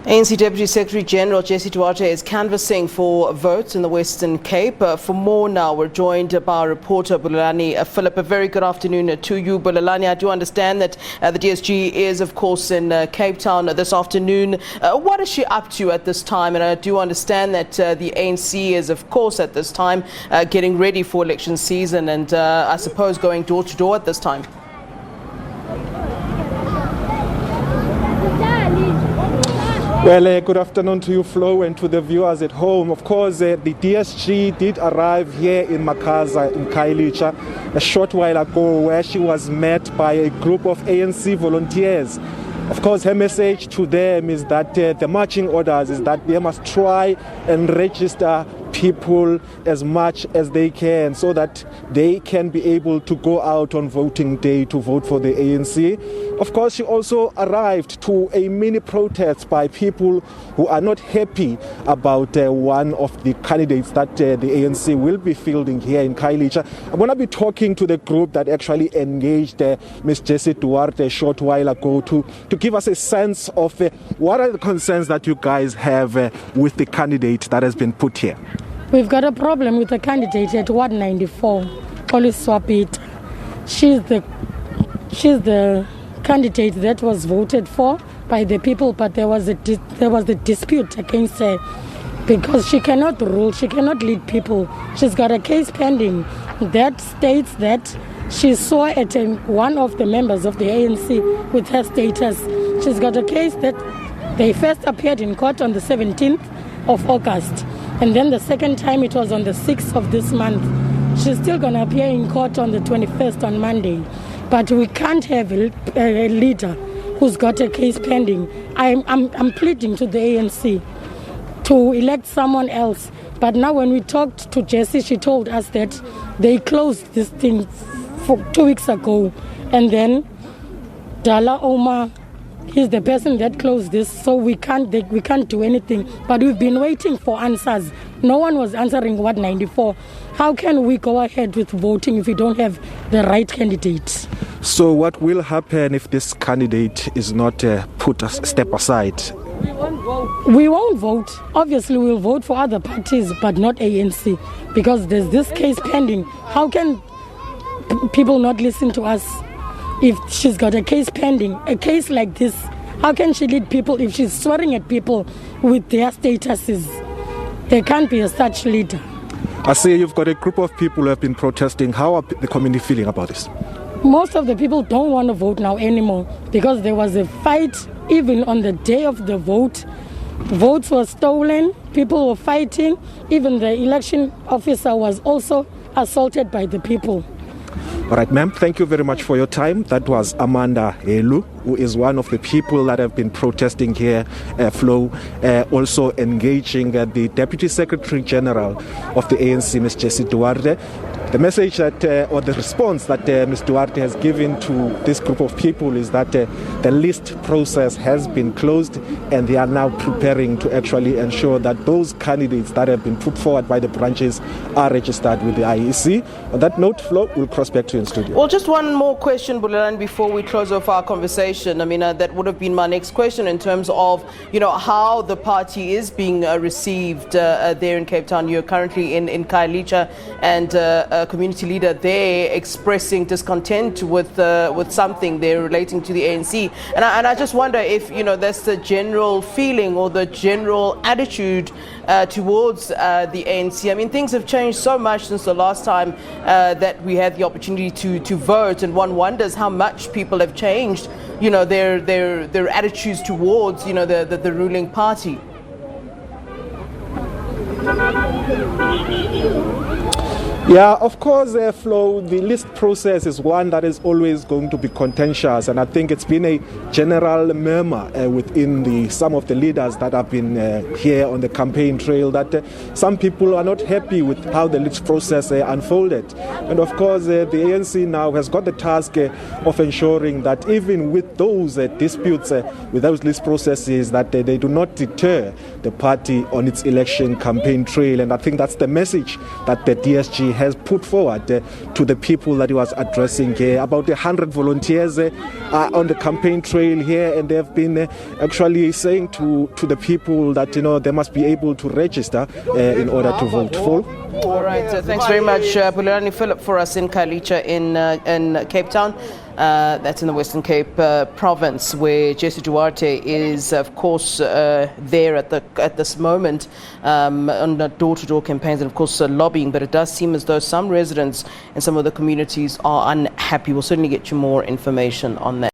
ANC Deputy Secretary General Jessie Duarte is canvassing for votes in the Western Cape. For more now, we're joined by our reporter Bulelani Phillip. A very good afternoon to you, Bulelani. I do understand that the DSG is, of course, in Cape Town this afternoon. What is she up to at this time? And I do understand that the ANC is, of course, at this time getting ready for election season and I suppose going door to door at this time. Well, good afternoon to you, Flo, and to the viewers at home. Of course, the DSG did arrive here in Makaza, in Khayelitsha, a short while ago, where she was met by a group of ANC volunteers. Of course, her message to them is that the marching orders is that they must try and register people as much as they can so that they can be able to go out on voting day to vote for the ANC. Of course, she also arrived to a mini protest by people who are not happy about one of the candidates that the ANC will be fielding here in Khayelitsha. I'm going to be talking to the group that actually engaged Ms. Jessie Duarte a short while ago to give us a sense of what are the concerns that you guys have with the candidate that has been put here. We've got a problem with the candidate at Ward 94, Oli Swapit. She's the candidate that was voted for by the people, but there was a dispute against her because she cannot rule, she cannot lead people. She's got a case pending that states that she saw at one of the members of the ANC with her status. She's got a case that they first appeared in court on the 17th of August. And then the second time it was on the 6th of this month. She's still going to appear in court on the 21st on Monday. But we can't have a leader who's got a case pending. I'm pleading to the ANC to elect someone else. But now when we talked to Jessie, she told us that they closed this thing for 2 weeks ago. And then Dala Omar, he's the person that closed this, so we can't do anything. But we've been waiting for answers. No one was answering Ward 94. How can we go ahead with voting if we don't have the right candidate? So what will happen if this candidate is not put a step aside? We won't vote. We won't vote. Obviously, we'll vote for other parties, but not ANC, because there's this case pending. How can people not listen to us? If she's got a case pending, a case like this, how can she lead people if she's swearing at people with their statuses? There can't be a such leader. I see you've got a group of people who have been protesting. How are the community feeling about this? Most of the people don't want to vote now anymore because there was a fight even on the day of the vote. Votes were stolen, people were fighting, even the election officer was also assaulted by the people. All right, ma'am, thank you very much for your time. That was Amanda Helu, who is one of the people that have been protesting here, Flo, also engaging the Deputy Secretary General of the ANC, Ms. Jessie Duarte. The message that, or the response that Ms. Duarte has given to this group of people is that the list process has been closed and they are now preparing to actually ensure that those candidates that have been put forward by the branches are registered with the IEC. On that note, Flo, we'll cross back to you in studio. Well, just one more question, Bulelani, before we close off our conversation. I mean, that would have been my next question in terms of, how the party is being received there in Cape Town. You're currently in Khayelitsha, and a community leader there expressing discontent with something there relating to the ANC. And I just wonder if, that's the general feeling or the general attitude towards the ANC. I mean, things have changed so much since the last time that we had the opportunity to vote, and one wonders how much people have changed, their attitudes towards, the ruling party. Yeah, of course, Flo, the list process is one that is always going to be contentious, and I think it's been a general murmur within some of the leaders that have been here on the campaign trail that some people are not happy with how the list process unfolded. And of course, the ANC now has got the task of ensuring that even with those disputes, with those list processes, that they do not deter the party on its election campaign trail. And I think that's the message that the DSG has put forward to the people that he was addressing here. About 100 volunteers are on the campaign trail here, and they've been actually saying to the people that they must be able to register in order to vote for. All right, thanks very much, Bulelani Phillip, for us in Khayelitsha in Cape Town. That's in the Western Cape province, where Jessie Duarte is, of course, there at this moment on door-to-door campaigns and, of course, lobbying. But it does seem as though some residents in some of the communities are unhappy. We'll certainly get you more information on that.